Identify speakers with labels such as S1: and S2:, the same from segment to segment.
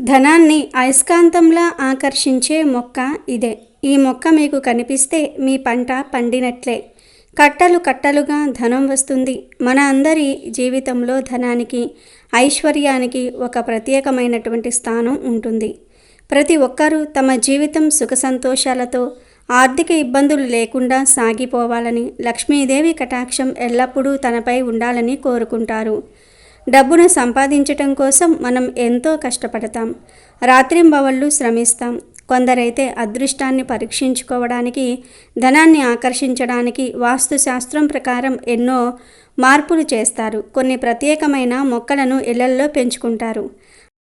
S1: ధనాన్ని అయస్కాంతంలా ఆకర్షించే మొక్క ఇదే. ఈ మొక్క మీకు కనిపిస్తే మీ పంట పండినట్లే. కట్టలు కట్టలుగా ధనం వస్తుంది. మన అందరి జీవితంలో ధనానికి, ఐశ్వర్యానికి ఒక ప్రత్యేకమైనటువంటి స్థానం ఉంటుంది. ప్రతి ఒక్కరూ తమ జీవితం సుఖ సంతోషాలతో, ఆర్థిక ఇబ్బందులు లేకుండా సాగిపోవాలని, లక్ష్మీదేవి కటాక్షం ఎల్లప్పుడూ తనపై ఉండాలని కోరుకుంటారు. డబ్బును సంపాదించటం కోసం మనం ఎంతో కష్టపడతాం, రాత్రింబవళ్ళు శ్రమిస్తాం. కొందరైతే అదృష్టాన్ని పరీక్షించుకోవడానికి, ధనాన్ని ఆకర్షించడానికి వాస్తుశాస్త్రం ప్రకారం ఎన్నో మార్పులు చేస్తారు. కొన్ని ప్రత్యేకమైన మొక్కలను ఇళ్లల్లో పెంచుకుంటారు.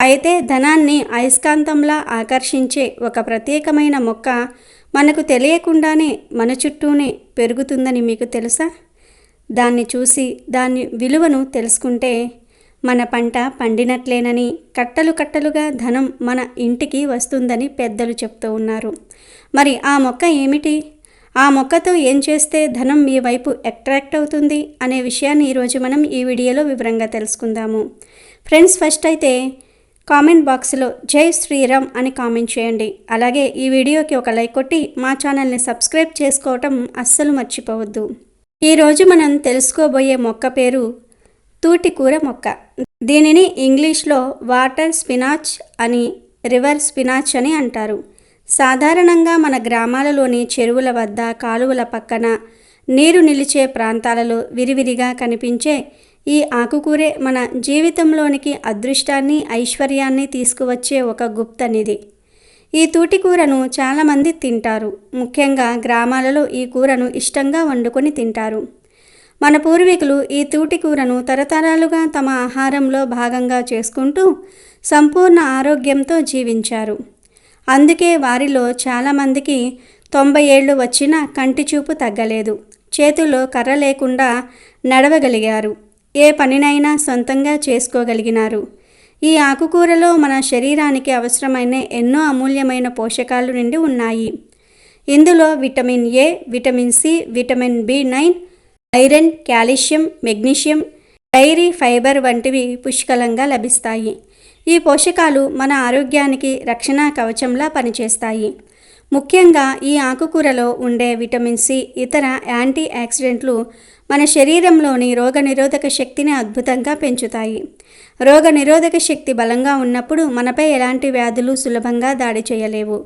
S1: అయితే ధనాన్ని అయస్కాంతంలా ఆకర్షించే ఒక ప్రత్యేకమైన మొక్క మనకు తెలియకుండానే మన చుట్టూనే పెరుగుతుందని మీకు తెలుసా? దాన్ని చూసి దాని విలువను తెలుసుకుంటే మన పంట పండినట్లేనని, కట్టలు కట్టలుగా ధనం మన ఇంటికి వస్తుందని పెద్దలు చెప్తూ ఉన్నారు. మరి ఆ మొక్క ఏమిటి? ఆ మొక్కతో ఏం చేస్తే ధనం మీ వైపు అట్రాక్ట్ అవుతుంది అనే విషయాన్ని ఈరోజు మనం ఈ వీడియోలో వివరంగా తెలుసుకుందాము. ఫ్రెండ్స్, ఫస్ట్ అయితే కామెంట్ బాక్స్లో జై శ్రీరామ్ అని కామెంట్ చేయండి. అలాగే ఈ వీడియోకి ఒక లైక్ కొట్టి మా ఛానల్ని సబ్స్క్రైబ్ చేసుకోవటం అస్సలు మర్చిపోవద్దు. ఈరోజు మనం తెలుసుకోబోయే మొక్క పేరు తూటికూర మొక్క. దీనిని ఇంగ్లీష్లో వాటర్ స్పినాచ్ అని, రివర్ స్పినాచ్ అని అంటారు. సాధారణంగా మన గ్రామాలలోని చెరువుల వద్ద, కాలువల పక్కన, నీరు నిలిచే ప్రాంతాలలో విరివిరిగా కనిపించే ఈ ఆకుకూరే మన జీవితంలోనికి అదృష్టాన్ని, ఐశ్వర్యాన్ని తీసుకువచ్చే ఒక గుప్త నిధి. ఈ తూటికూరను చాలామంది తింటారు. ముఖ్యంగా గ్రామాలలో ఈ కూరను ఇష్టంగా వండుకొని తింటారు. మన పూర్వీకులు ఈ తూటికూరను తరతరాలుగా తమ ఆహారంలో భాగంగా చేసుకుంటూ సంపూర్ణ ఆరోగ్యంతో జీవించారు. అందుకే వారిలో చాలామందికి 90 ఏళ్ళు వచ్చినా కంటి చూపు తగ్గలేదు. చేతుల్లో కర్ర లేకుండా నడవగలిగారు. ఏ పనినైనా సొంతంగా చేసుకోగలిగినారు. ఈ ఆకుకూరలో మన శరీరానికి అవసరమైన ఎన్నో అమూల్యమైన పోషకాలు నిండి ఉన్నాయి. ఇందులో vitamin A, vitamin C, vitamin B nine, iron, calcium, magnesium, dairy fibre వంటివి పుష్కలంగా లభిస్తాయి. ఈ పోషకాలు మన ఆరోగ్యానికి రక్షణ కవచంలా పనిచేస్తాయి. ముఖ్యంగా ఈ ఆకుకూరలో ఉండే విటమిన్ సి, ఇతర యాంటీ ఆక్సిడెంట్లు మన శరీరంలోని రోగనిరోధక శక్తిని అద్భుతంగా పెంచుతాయి. రోగనిరోధక శక్తి బలంగా ఉన్నప్పుడు మనపై ఎలాంటి వ్యాధులు సులభంగా దాడి చేయలేవు.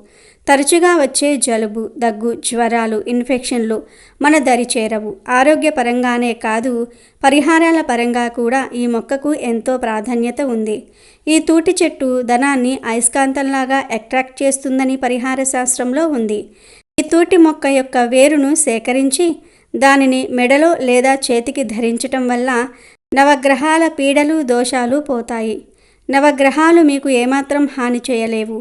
S1: తరచుగా వచ్చే జలుబు, దగ్గు, జ్వరాలు, ఇన్ఫెక్షన్లు మన దరి చేరవు. ఆరోగ్యపరంగానే కాదు, పరిహారాల పరంగా కూడా ఈ మొక్కకు ఎంతో ప్రాధాన్యత ఉంది. ఈ తూటి చెట్టు ధనాన్ని అయస్కాంతంలాగా అట్రాక్ట్ చేస్తుందని పరిహార శాస్త్రంలో ఉంది. ఈ తూటి మొక్క యొక్క వేరును సేకరించి దానిని మెడలో లేదా చేతికి ధరించటం వల్ల నవగ్రహాల పీడలు, దోషాలు పోతాయి. నవగ్రహాలు మీకు ఏమాత్రం హాని చేయలేవు.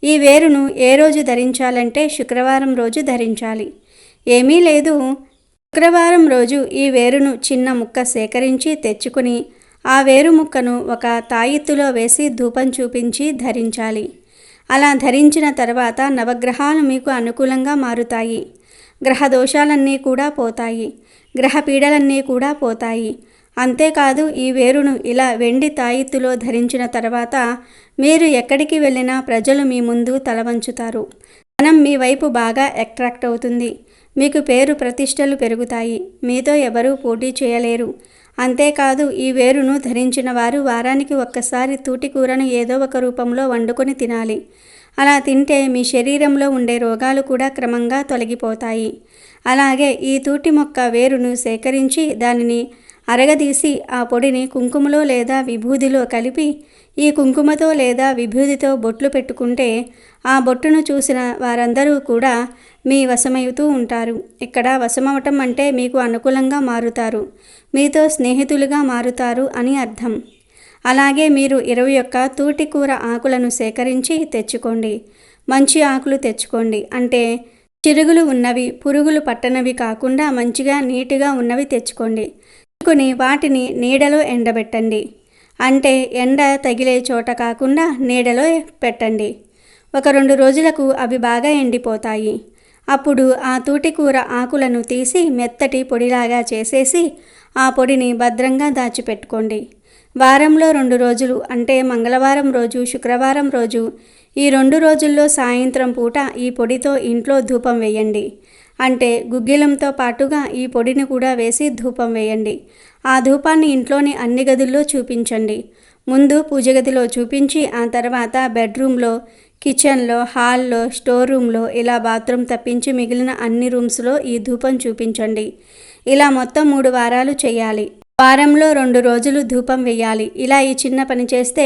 S1: ఈ వేరును ఏ రోజు ధరించాలంటే శుక్రవారం రోజు ధరించాలి. ఏమీ లేదు, శుక్రవారం రోజు ఈ వేరును చిన్న ముక్క సేకరించి తెచ్చుకుని ఆ వేరు ముక్కను ఒక తాయెత్తులో వేసి ధూపం చూపించి ధరించాలి. అలా ధరించిన తర్వాత నవగ్రహాలు మీకు అనుకూలంగా మారుతాయి. గ్రహ దోషాలన్నీ కూడా పోతాయి. గ్రహ పీడలన్నీ కూడా పోతాయి. అంతేకాదు, ఈ వేరును ఇలా వెండి తాయెత్తులో ధరించిన తర్వాత మీరు ఎక్కడికి వెళ్ళినా ప్రజలు మీ ముందు తలవంచుతారు. ధనం మీ వైపు బాగా అట్రాక్ట్ అవుతుంది. మీకు పేరు ప్రతిష్టలు పెరుగుతాయి. మీతో ఎవరూ పోటీ చేయలేరు. అంతేకాదు, ఈ వేరును ధరించిన వారు వారానికి ఒక్కసారి తూటికూరను ఏదో ఒక రూపంలో వండుకొని తినాలి. అలా తింటే మీ శరీరంలో ఉండే రోగాలు కూడా క్రమంగా తొలగిపోతాయి. అలాగే ఈ తూటి మొక్క వేరును సేకరించి దానిని అరగదీసి ఆ పొడిని కుంకుమలో లేదా విభూదిలో కలిపి ఈ కుంకుమతో లేదా విభూదితో బొట్లు పెట్టుకుంటే ఆ బొట్టును చూసిన వారందరూ కూడా మీ వశమవుతూ ఉంటారు. ఇక్కడ వశమవటం అంటే మీకు అనుకూలంగా మారుతారు, మీతో స్నేహితులుగా మారుతారు అని అర్థం. అలాగే మీరు 21 తూటికూర ఆకులను సేకరించి తెచ్చుకోండి. మంచి ఆకులు తెచ్చుకోండి. అంటే చిరుగులు ఉన్నవి, పురుగులు పట్టనవి కాకుండా మంచిగా నీట్గా ఉన్నవి తెచ్చుకోండి. తెచ్చుకొని వాటిని నీడలో ఎండబెట్టండి. అంటే ఎండ తగిలే చోట కాకుండా నీడలో పెట్టండి. ఒక 2 రోజులకు అవి బాగా ఎండిపోతాయి. అప్పుడు ఆ తూటికూర ఆకులను తీసి మెత్తటి పొడిలాగా చేసేసి ఆ పొడిని భద్రంగా దాచిపెట్టుకోండి. వారంలో 2 రోజులు అంటే మంగళవారం రోజు, శుక్రవారం రోజు, ఈ 2 రోజుల్లో సాయంత్రం పూట ఈ పొడితో ఇంట్లో ధూపం వేయండి. అంటే గుగ్గిలంతో పాటుగా ఈ పొడిని కూడా వేసి ధూపం వేయండి. ఆ ధూపాన్ని ఇంట్లోని అన్ని గదుల్లో చూపించండి. ముందు పూజ గదిలో చూపించి ఆ తర్వాత బెడ్రూమ్లో, కిచెన్లో, హాల్లో, స్టోర్ రూమ్లో, ఇలా బాత్రూమ్ తప్పించి మిగిలిన అన్ని రూమ్స్లో ఈ ధూపం చూపించండి. ఇలా మొత్తం 3 వారాలు చేయాలి. వారంలో 2 రోజులు ధూపం వేయాలి. ఇలా ఈ చిన్న పని చేస్తే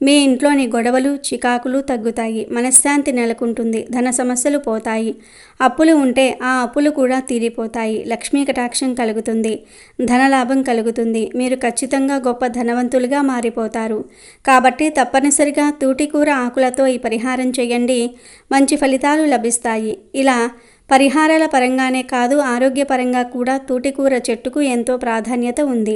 S1: మీ ఇంట్లోని గొడవలు, చికాకులు తగ్గుతాయి. మనశ్శాంతి నెలకొంటుంది. ధన సమస్యలు పోతాయి. అప్పులు ఉంటే ఆ అప్పులు కూడా తీరిపోతాయి. లక్ష్మీ కటాక్షం కలుగుతుంది. ధనలాభం కలుగుతుంది. మీరు ఖచ్చితంగా గొప్ప ధనవంతులుగా మారిపోతారు. కాబట్టి తప్పనిసరిగా తూటికూర ఆకులతో ఈ పరిహారం చేయండి. మంచి ఫలితాలు లభిస్తాయి. ఇలా పరిహారాల పరంగానే కాదు, ఆరోగ్యపరంగా కూడా తూటికూర చెట్టుకు ఎంతో ప్రాధాన్యత ఉంది.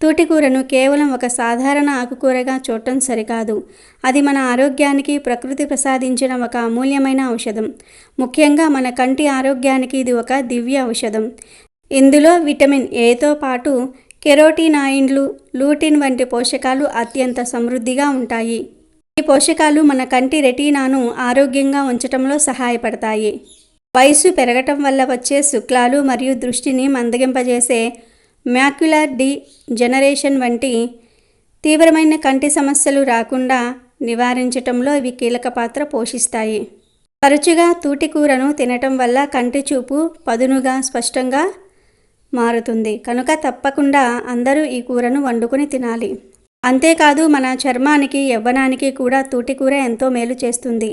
S1: తూటికూరను కేవలం ఒక సాధారణ ఆకుకూరగా చూడటం సరికాదు. అది మన ఆరోగ్యానికి ప్రకృతి ప్రసాదించిన ఒక అమూల్యమైన ఔషధం. ముఖ్యంగా మన కంటి ఆరోగ్యానికి ఇది ఒక దివ్య ఔషధం. ఇందులో విటమిన్ ఏతో పాటు కెరోటినాయిడ్లు, లూటిన్ వంటి పోషకాలు అత్యంత సమృద్ధిగా ఉంటాయి. ఈ పోషకాలు మన కంటి రెటీనాను ఆరోగ్యంగా ఉంచటంలో సహాయపడతాయి. వయసు పెరగటం వల్ల వచ్చే శుక్లాలు మరియు దృష్టిని మందగింపజేసే మ్యాక్యులర్ డీజెనరేషన్ వంటి తీవ్రమైన కంటి సమస్యలు రాకుండా నివారించటంలో ఇవి కీలక పాత్ర పోషిస్తాయి. తరచుగా తూటికూరను తినటం వల్ల కంటి చూపు పదునుగా, స్పష్టంగా మారుతుంది. కనుక తప్పకుండా అందరూ ఈ కూరను వండుకొని తినాలి. అంతేకాదు మన చర్మానికి, యవ్వనానికి కూడా తూటికూర ఎంతో మేలు చేస్తుంది.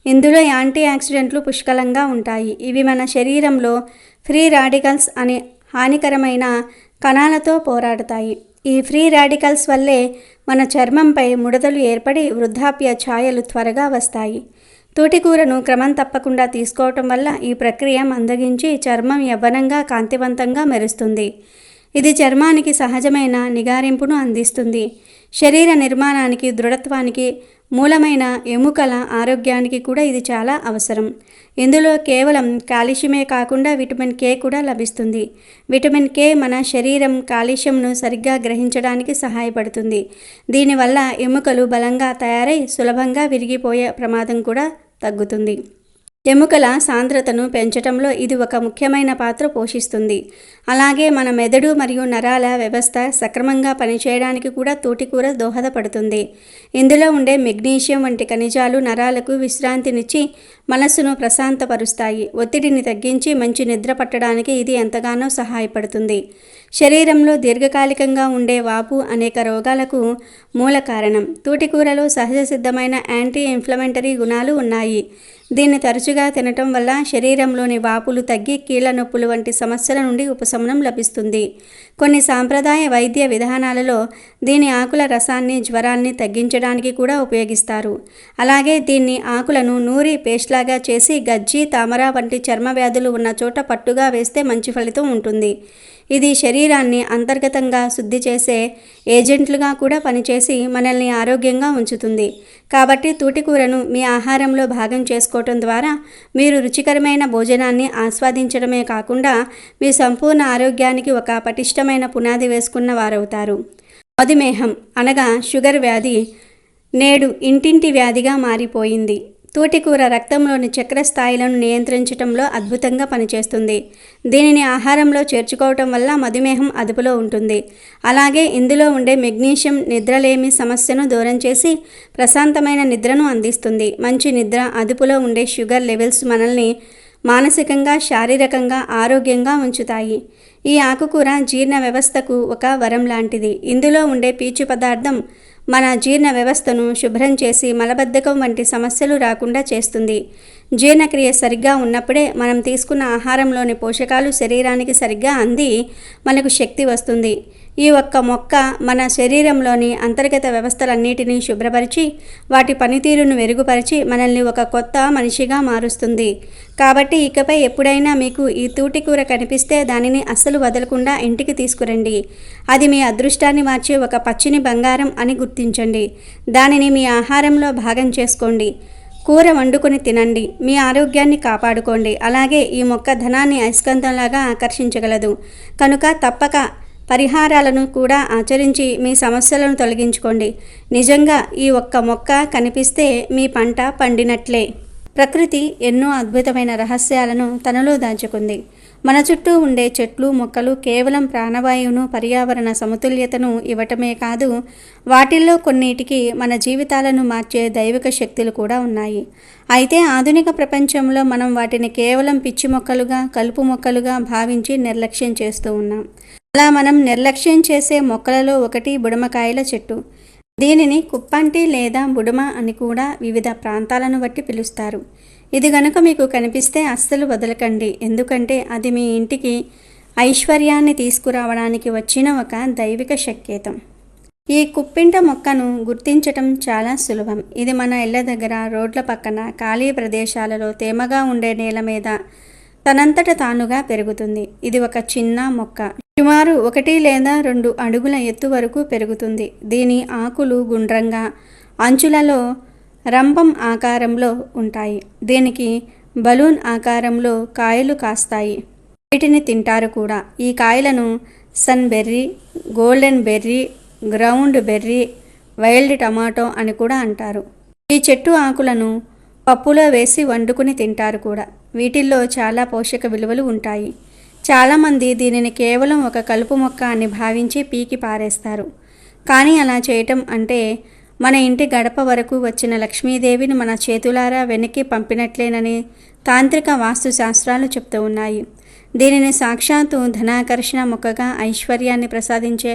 S1: ఇందులో యాంటీ ఆక్సిడెంట్లు పుష్కలంగా ఉంటాయి. ఇవి మన శరీరంలో ఫ్రీ రాడికల్స్ అనే హానికరమైన కణాలతో పోరాడతాయి. ఈ ఫ్రీ రాడికల్స్ వల్లే మన చర్మంపై ముడతలు ఏర్పడి వృద్ధాప్య ఛాయలు త్వరగా వస్తాయి. తూటికూరను క్రమం తప్పకుండా తీసుకోవటం వల్ల ఈ ప్రక్రియ మందగించి చర్మం యవ్వనంగా, కాంతివంతంగా మెరుస్తుంది. ఇది చర్మానికి సహజమైన నిగారింపును అందిస్తుంది. శరీర నిర్మాణానికి, దృఢత్వానికి, మూలమైన ఎముకల ఆరోగ్యానికి కూడా ఇది చాలా అవసరం. ఇందులో కేవలం కాల్షియమే కాకుండా విటమిన్ కే కూడా లభిస్తుంది. విటమిన్ కే మన శరీరం కాల్షియంను సరిగ్గా గ్రహించడానికి సహాయపడుతుంది. దీనివల్ల ఎముకలు బలంగా తయారై సులభంగా విరిగిపోయే ప్రమాదం కూడా తగ్గుతుంది. ఎముకల సాంద్రతను పెంచటంలో ఇది ఒక ముఖ్యమైన పాత్ర పోషిస్తుంది. అలాగే మన మెదడు మరియు నరాల వ్యవస్థ సక్రమంగా పనిచేయడానికి కూడా తూటికూర దోహదపడుతుంది. ఇందులో ఉండే మెగ్నీషియం వంటి ఖనిజాలు నరాలకు విశ్రాంతినిచ్చి మనస్సును ప్రశాంతపరుస్తాయి. ఒత్తిడిని తగ్గించి మంచి నిద్ర పట్టడానికి ఇది ఎంతగానో సహాయపడుతుంది. శరీరంలో దీర్ఘకాలికంగా ఉండే వాపు అనేక రోగాలకు మూల కారణం. తూటికూరలో సహజ సిద్ధమైన యాంటీ ఇన్ఫ్లమెంటరీ గుణాలు ఉన్నాయి. దీన్ని తరచుగా తినటం వల్ల శరీరంలోని వాపులు తగ్గి కీళ్ళ నొప్పులు వంటి సమస్యల నుండి ఉపశమనం లభిస్తుంది. కొన్ని సాంప్రదాయ వైద్య విధానాలలో దీని ఆకుల రసాన్ని జ్వరాన్ని తగ్గించడానికి కూడా ఉపయోగిస్తారు. అలాగే దీన్ని ఆకులను నూరి పేస్ట్లాగా చేసి గజ్జి, తామర వంటి చర్మ వ్యాధులు ఉన్న చోట పట్టుగా వేస్తే మంచి ఫలితం ఉంటుంది. ఇది శరీరాన్ని అంతర్గతంగా శుద్ధి చేసే ఏజెంట్లుగా కూడా పనిచేసి మనల్ని ఆరోగ్యంగా ఉంచుతుంది. కాబట్టి తూటికూరను మీ ఆహారంలో భాగం చేసుకోవటం ద్వారా మీరు రుచికరమైన భోజనాన్ని ఆస్వాదించడమే కాకుండా మీ సంపూర్ణ ఆరోగ్యానికి ఒక పటిష్టమైన పునాది వేసుకున్న వారవుతారు. మధుమేహం అనగా షుగర్ వ్యాధి నేడు ఇంటింటి వ్యాధిగా మారిపోయింది. తూటికూర రక్తంలోని చక్కెర స్థాయిలను నియంత్రించడంలో అద్భుతంగా పనిచేస్తుంది. దీనిని ఆహారంలో చేర్చుకోవటం వల్ల మధుమేహం అదుపులో ఉంటుంది. అలాగే ఇందులో ఉండే మెగ్నీషియం నిద్రలేమి సమస్యను దూరం చేసి ప్రశాంతమైన నిద్రను అందిస్తుంది. మంచి నిద్ర, అదుపులో ఉండే షుగర్ లెవెల్స్ మనల్ని మానసికంగా, శారీరకంగా ఆరోగ్యంగా ఉంచుతాయి. ఈ ఆకుకూర జీర్ణ వ్యవస్థకు ఒక వరం లాంటిది. ఇందులో ఉండే పీచు పదార్థం మన జీర్ణ వ్యవస్థను శుభ్రం చేసి మలబద్ధకం వంటి సమస్యలు రాకుండా చేస్తుంది. జీర్ణక్రియ సరిగ్గా ఉన్నప్పుడే మనం తీసుకున్న ఆహారంలోని పోషకాలు శరీరానికి సరిగ్గా అంది మనకు శక్తి వస్తుంది. ఈ ఒక్క మొక్క మన శరీరంలోని అంతర్గత వ్యవస్థలన్నిటినీ శుభ్రపరిచి వాటి పనితీరును మెరుగుపరిచి మనల్ని ఒక కొత్త మనిషిగా మారుస్తుంది. కాబట్టి ఇకపై ఎప్పుడైనా మీకు ఈ తూటికూర కనిపిస్తే దానిని అస్సలు వదలకుండా ఇంటికి తీసుకురండి. అది మీ అదృష్టాన్ని మార్చే ఒక పచ్చిని బంగారం అని గుర్తించండి. దానిని మీ ఆహారంలో భాగం చేసుకోండి. కూర వండుకొని తినండి, మీ ఆరోగ్యాన్ని కాపాడుకోండి. అలాగే ఈ మొక్క ధనాన్ని అయస్కాంతంలాగా ఆకర్షించగలదు కనుక తప్పక పరిహారాలను కూడా ఆచరించి మీ సమస్యలను తొలగించుకోండి. నిజంగా ఈ ఒక్క మొక్క కనిపిస్తే మీ పంట పండినట్లే. ప్రకృతి ఎన్నో అద్భుతమైన రహస్యాలను తనలో దాచుకుంది. మన చుట్టూ ఉండే చెట్లు మొక్కలు కేవలం ప్రాణవాయువును పర్యావరణ సమతుల్యతను ఇవ్వటమే కాదు, వాటిల్లో కొన్నిటికి మన జీవితాలను మార్చే దైవిక శక్తులు కూడా ఉన్నాయి. అయితే ఆధునిక ప్రపంచంలో మనం వాటిని కేవలం పిచ్చి మొక్కలుగా కలుపు మొక్కలుగా భావించి నిర్లక్ష్యం చేస్తూ ఉన్నాం. అలా మనం నిర్లక్ష్యం చేసే మొక్కలలో ఒకటి బుడమకాయల చెట్టు. దీనిని కుప్పంటి లేదా బుడమ అని కూడా వివిధ ప్రాంతాలను బట్టి పిలుస్తారు. ఇది గనుక మీకు కనిపిస్తే అస్సలు వదలకండి, ఎందుకంటే అది మీ ఇంటికి ఐశ్వర్యాన్ని తీసుకురావడానికి వచ్చిన ఒక దైవిక సంకేతం. ఈ కుప్పింట మొక్కను గుర్తించటం చాలా సులభం. ఇది మన ఇళ్ల దగ్గర, రోడ్ల పక్కన, ఖాళీ ప్రదేశాలలో, తేమగా ఉండే నేల మీద తనంతట తానుగా పెరుగుతుంది. ఇది ఒక చిన్న మొక్క, సుమారు 1 లేదా 2 అడుగుల ఎత్తు వరకు పెరుగుతుంది. దీని ఆకులు గుండ్రంగా, అంచులలో రంపం ఆకారంలో ఉంటాయి. దీనికి బలూన్ ఆకారంలో కాయలు కాస్తాయి. వీటిని తింటారు కూడా. ఈ కాయలను sun berry, golden berry, ground berry, wild tomato అని కూడా అంటారు. ఈ చెట్టు ఆకులను పప్పులో వేసి వండుకుని తింటారు కూడా. వీటిల్లో చాలా పోషక విలువలు ఉంటాయి. చాలామంది దీనిని కేవలం ఒక కలుపు మొక్క అని భావించి పీకి పారేస్తారు. కానీ అలా చేయటం అంటే మన ఇంటి గడప వరకు వచ్చిన లక్ష్మీదేవిని మన చేతులారా వెనక్కి పంపినట్లేనని తాంత్రిక వాస్తు శాస్త్రాలు చెప్తూ ఉన్నాయి. దీనిని సాక్షాత్తు ధనాకర్షణ మొక్కగా, ఐశ్వర్యాన్ని ప్రసాదించే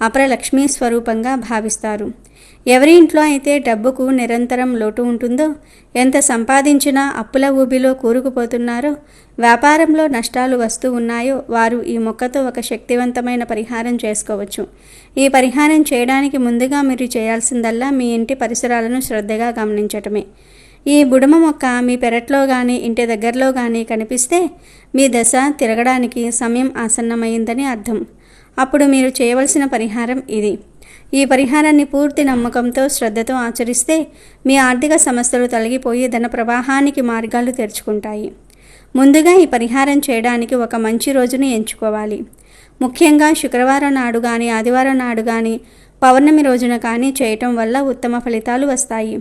S1: అపర లక్ష్మీ స్వరూపంగా భావిస్తారు. ఎవరి ఇంట్లో అయితే డబ్బుకు నిరంతరం లోటు ఉంటుందో, ఎంత సంపాదించినా అప్పుల ఊబిలో కూరుకుపోతున్నారో, వ్యాపారంలో నష్టాలు వస్తూ ఉన్నాయో, వారు ఈ మొక్కతో ఒక శక్తివంతమైన పరిహారం చేసుకోవచ్చు. ఈ పరిహారం చేయడానికి ముందుగా మీరు చేయాల్సిందల్లా మీ ఇంటి పరిసరాలను శ్రద్ధగా గమనించటమే. ఈ బుడమ మొక్క మీ పెరట్లో కానీ ఇంటి దగ్గరలో కానీ కనిపిస్తే మీ దశ తిరగడానికి సమయం ఆసన్నమైందని అర్థం. అప్పుడు మీరు చేయవలసిన పరిహారం ఇది. ఈ పరిహారాన్ని పూర్తి నమ్మకంతో, శ్రద్ధతో ఆచరిస్తే మీ ఆర్థిక సమస్యలు తొలగిపోయి ధన ప్రవాహానికి మార్గాలు తెరుచుకుంటాయి. ముందుగా ఈ పరిహారం చేయడానికి ఒక మంచి రోజుని ఎంచుకోవాలి. ముఖ్యంగా శుక్రవారం నాడు కానీ, ఆదివారం నాడు కానీ, పౌర్ణమి రోజున కానీ చేయటం వల్ల ఉత్తమ ఫలితాలు వస్తాయి.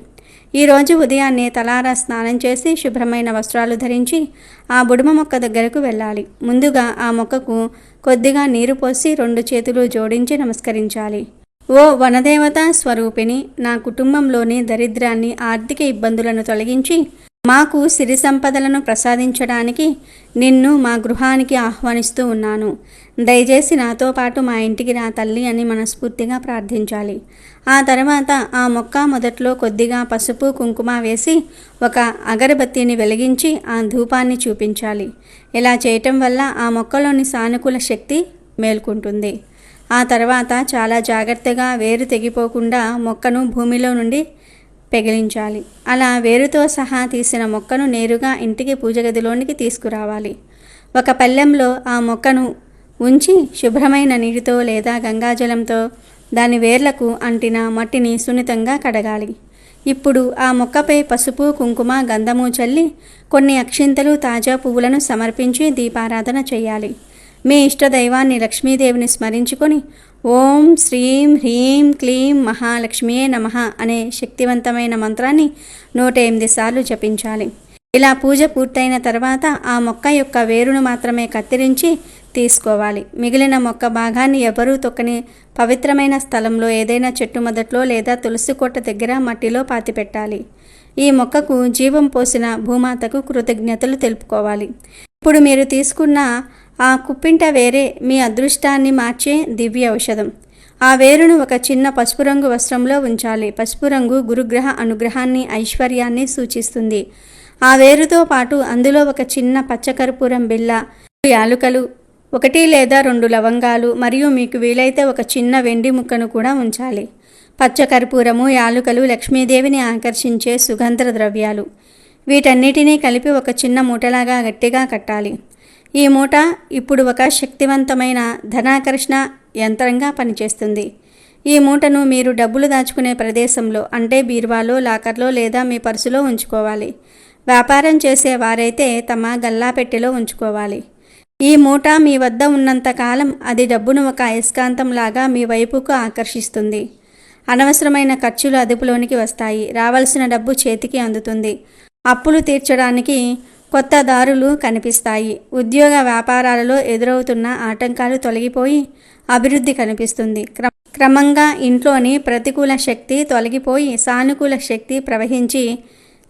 S1: ఈరోజు ఉదయాన్నే తలారా స్నానం చేసి శుభ్రమైన వస్త్రాలు ధరించి ఆ బుడమ మొక్క దగ్గరకు వెళ్ళాలి. ముందుగా ఆ మొక్కకు కొద్దిగా నీరు పోసి 2 చేతులు జోడించి నమస్కరించాలి. ఓ వనదేవత స్వరూపిణి, నా కుటుంబంలోని దరిద్రాన్ని, ఆర్థిక ఇబ్బందులను తొలగించి మాకు సిరి సంపదలను ప్రసాదించడానికి నిన్ను మా గృహానికి ఆహ్వానిస్తూ ఉన్నాను. దయచేసి నాతో పాటు మా ఇంటికి రా తల్లి అని మనస్ఫూర్తిగా ప్రార్థించాలి. ఆ తర్వాత ఆ మొక్క మొదట్లో కొద్దిగా పసుపు కుంకుమ వేసి ఒక అగరబత్తిని వెలిగించి ఆ ధూపాన్ని చూపించాలి. ఇలా చేయటం వల్ల ఆ మొక్కలోని సానుకూల శక్తి మేల్కొంటుంది. ఆ తర్వాత చాలా జాగ్రత్తగా వేరు తెగిపోకుండా మొక్కను భూమిలో నుండి పెగిలించాలి. అలా వేరుతో సహా తీసిన మొక్కను నేరుగా ఇంటికి పూజ గదిలోనికి తీసుకురావాలి. ఒక పళ్ళెంలో ఆ మొక్కను ఉంచి శుభ్రమైన నీటితో లేదా గంగాజలంతో దాని వేర్లకు అంటిన మట్టిని సున్నితంగా కడగాలి. ఇప్పుడు ఆ మొక్కపై పసుపు కుంకుమ గంధము చల్లి కొన్ని అక్షింతలు తాజా పువ్వులను సమర్పించి దీపారాధన చేయాలి. మీ ఇష్టదైవాన్ని లక్ష్మీదేవిని స్మరించుకొని ఓం శ్రీం హ్రీం క్లీం మహాలక్ష్మియే నమః అనే శక్తివంతమైన మంత్రాన్ని 108 సార్లు జపించాలి. ఇలా పూజ పూర్తయిన తర్వాత ఆ మొక్క యొక్క వేరును మాత్రమే కత్తిరించి తీసుకోవాలి. మిగిలిన మొక్క భాగాన్ని ఎవరూ తొక్కని పవిత్రమైన స్థలంలో ఏదైనా చెట్టు మొదట్లో లేదా తులసి కోట దగ్గర మట్టిలో పాతిపెట్టాలి. ఈ మొక్కకు జీవం పోసిన భూమాతకు కృతజ్ఞతలు తెలుపుకోవాలి. ఇప్పుడు మీరు తీసుకున్న ఆ కుప్పింట వేరే మీ అదృష్టాన్ని మార్చే దివ్య ఔషధం. ఆ వేరును ఒక చిన్న పసుపు రంగు వస్త్రంలో ఉంచాలి. పసుపు రంగు గురుగ్రహ అనుగ్రహాన్ని, ఐశ్వర్యాన్ని సూచిస్తుంది. ఆ వేరుతో పాటు అందులో ఒక చిన్న పచ్చకర్పూరం బిళ్ళ, యాలుకలు, 1 లేదా 2 లవంగాలు మరియు మీకు వీలైతే ఒక చిన్న వెండి ముక్కను కూడా ఉంచాలి. పచ్చకర్పూరము, యాలుకలు లక్ష్మీదేవిని ఆకర్షించే సుగంధ ద్రవ్యాలు. వీటన్నిటినీ కలిపి ఒక చిన్న మూటలాగా గట్టిగా కట్టాలి. ఈ మూట ఇప్పుడు ఒక శక్తివంతమైన ధనాకర్షణ యంత్రంగా పనిచేస్తుంది. ఈ మూటను మీరు డబ్బులు దాచుకునే ప్రదేశంలో అంటే బీరువాలో, లాకర్లో లేదా మీ పర్సులో ఉంచుకోవాలి. వ్యాపారం చేసే వారైతే తమ గల్లాపెట్టెలో ఉంచుకోవాలి. ఈ మూట మీ వద్ద ఉన్నంత కాలం అది డబ్బును ఒక అయస్కాంతంలాగా మీ వైపుకు ఆకర్షిస్తుంది. అనవసరమైన ఖర్చులు అదుపులోనికి వస్తాయి. రావాల్సిన డబ్బు చేతికి అందుతుంది. అప్పులు తీర్చడానికి కొత్త దారులు కనిపిస్తాయి. ఉద్యోగ వ్యాపారాలలో ఎదురవుతున్న ఆటంకాలు తొలగిపోయి అభివృద్ధి కనిపిస్తుంది. క్రమంగా ఇంట్లోని ప్రతికూల శక్తి తొలగిపోయి సానుకూల శక్తి ప్రవహించి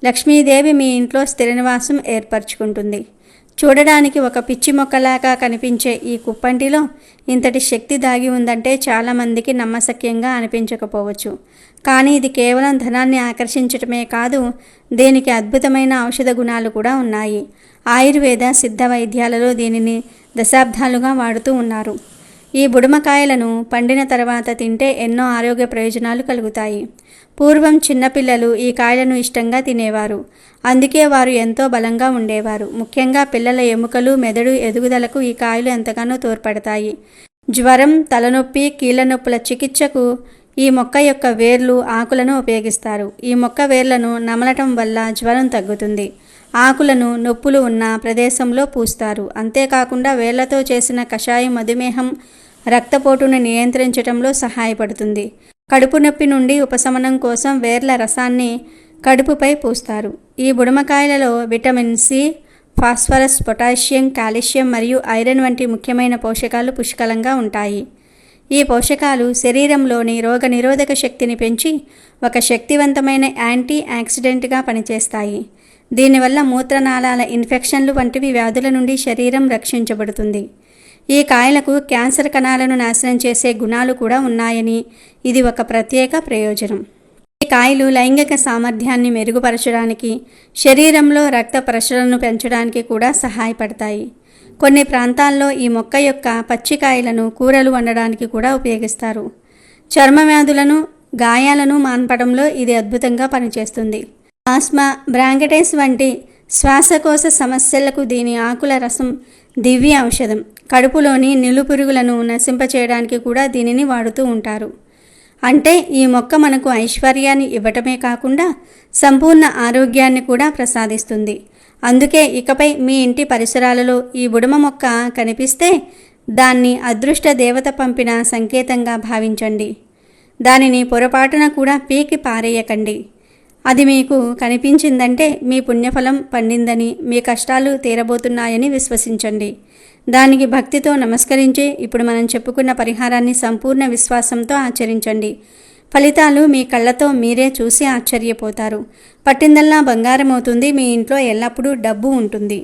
S1: లక్ష్మీదేవి మీ ఇంట్లో స్థిర నివాసం ఏర్పరచుకుంటుంది. చూడడానికి ఒక పిచ్చి మొక్కలాగా కనిపించే ఈ కుప్పంటిలో ఇంతటి శక్తి దాగి ఉందంటే చాలామందికి నమ్మశక్యంగా అనిపించకపోవచ్చు. కానీ ఇది కేవలం ధనాన్ని ఆకర్షించటమే కాదు, దీనికి అద్భుతమైన ఔషధ గుణాలు కూడా ఉన్నాయి. ఆయుర్వేద సిద్ధ వైద్యాలలో దీనిని దశాబ్దాలుగా వాడుతూ ఉన్నారు. ఈ బుడమకాయలను పండిన తర్వాత తింటే ఎన్నో ఆరోగ్య ప్రయోజనాలు కలుగుతాయి. పూర్వం చిన్నపిల్లలు ఈ కాయలను ఇష్టంగా తినేవారు. అందుకే వారు ఎంతో బలంగా ఉండేవారు. ముఖ్యంగా పిల్లల ఎముకలు, మెదడు ఎదుగుదలకు ఈ కాయలు ఎంతగానో తోడ్పడతాయి. జ్వరం, తలనొప్పి, కీళ్ళ నొప్పుల చికిత్సకు ఈ మొక్క యొక్క వేర్లు, ఆకులను ఉపయోగిస్తారు. ఈ మొక్క వేర్లను నమలటం వల్ల జ్వరం తగ్గుతుంది. ఆకులను నొప్పులు ఉన్న ప్రదేశంలో పూస్తారు. అంతేకాకుండా వేర్లతో చేసిన కషాయం మధుమేహం, రక్తపోటును నియంత్రించడంలో సహాయపడుతుంది. కడుపు నొప్పి నుండి ఉపశమనం కోసం వేర్ల రసాన్ని కడుపుపై పూస్తారు. ఈ బుడమకాయలలో vitamin C, phosphorus, potassium, calcium మరియు ఐరన్ వంటి ముఖ్యమైన పోషకాలు పుష్కలంగా ఉంటాయి. ఈ పోషకాలు శరీరంలోని రోగనిరోధక శక్తిని పెంచి ఒక శక్తివంతమైన యాంటీ ఆక్సిడెంట్గా పనిచేస్తాయి. దీనివల్ల మూత్రనాళాల ఇన్ఫెక్షన్లు వంటివి వ్యాధుల నుండి శరీరం రక్షించబడుతుంది. ఈ కాయలకు క్యాన్సర్ కణాలను నాశనం చేసే గుణాలు కూడా ఉన్నాయని ఇది ఒక ప్రత్యేక ప్రయోజనం. ఈ కాయలు లైంగిక సామర్థ్యాన్ని మెరుగుపరచడానికి, శరీరంలో రక్త ప్రసరణను పెంచడానికి కూడా సహాయపడతాయి. కొన్ని ప్రాంతాల్లో ఈ మొక్క యొక్క పచ్చికాయలను కూరలు వండడానికి కూడా ఉపయోగిస్తారు. చర్మ వ్యాధులను, గాయాలను మాన్పడంలో ఇది అద్భుతంగా పనిచేస్తుంది. ఆస్మా, బ్రాంకైటిస్ వంటి శ్వాసకోశ సమస్యలకు దీని ఆకుల రసం దివ్య ఔషధం. కడుపులోని నిలుపురుగులను నశింపచేయడానికి కూడా దీనిని వాడుతూ ఉంటారు. అంటే ఈ మొక్క మనకు ఐశ్వర్యాన్ని ఇవ్వటమే కాకుండా సంపూర్ణ ఆరోగ్యాన్ని కూడా ప్రసాదిస్తుంది. అందుకే ఇకపై మీ ఇంటి పరిసరాలలో ఈ బుడమ మొక్క కనిపిస్తే దాన్ని అదృష్ట దేవత పంపిన సంకేతంగా భావించండి. దానిని పొరపాటున కూడా పీకి పారేయకండి. అది మీకు కనిపించిందంటే మీ పుణ్యఫలం పండిందని, మీ కష్టాలు తీరబోతున్నాయని విశ్వసించండి. దానికి భక్తితో నమస్కరించి ఇప్పుడు మనం చెప్పుకున్న పరిహారాన్ని సంపూర్ణ విశ్వాసంతో ఆచరించండి. ఫలితాలు మీ కళ్ళతో మీరే చూసి ఆశ్చర్యపోతారు. పట్టిందల్లా బంగారం అవుతుంది. మీ ఇంట్లో ఎల్లప్పుడూ డబ్బు ఉంటుంది.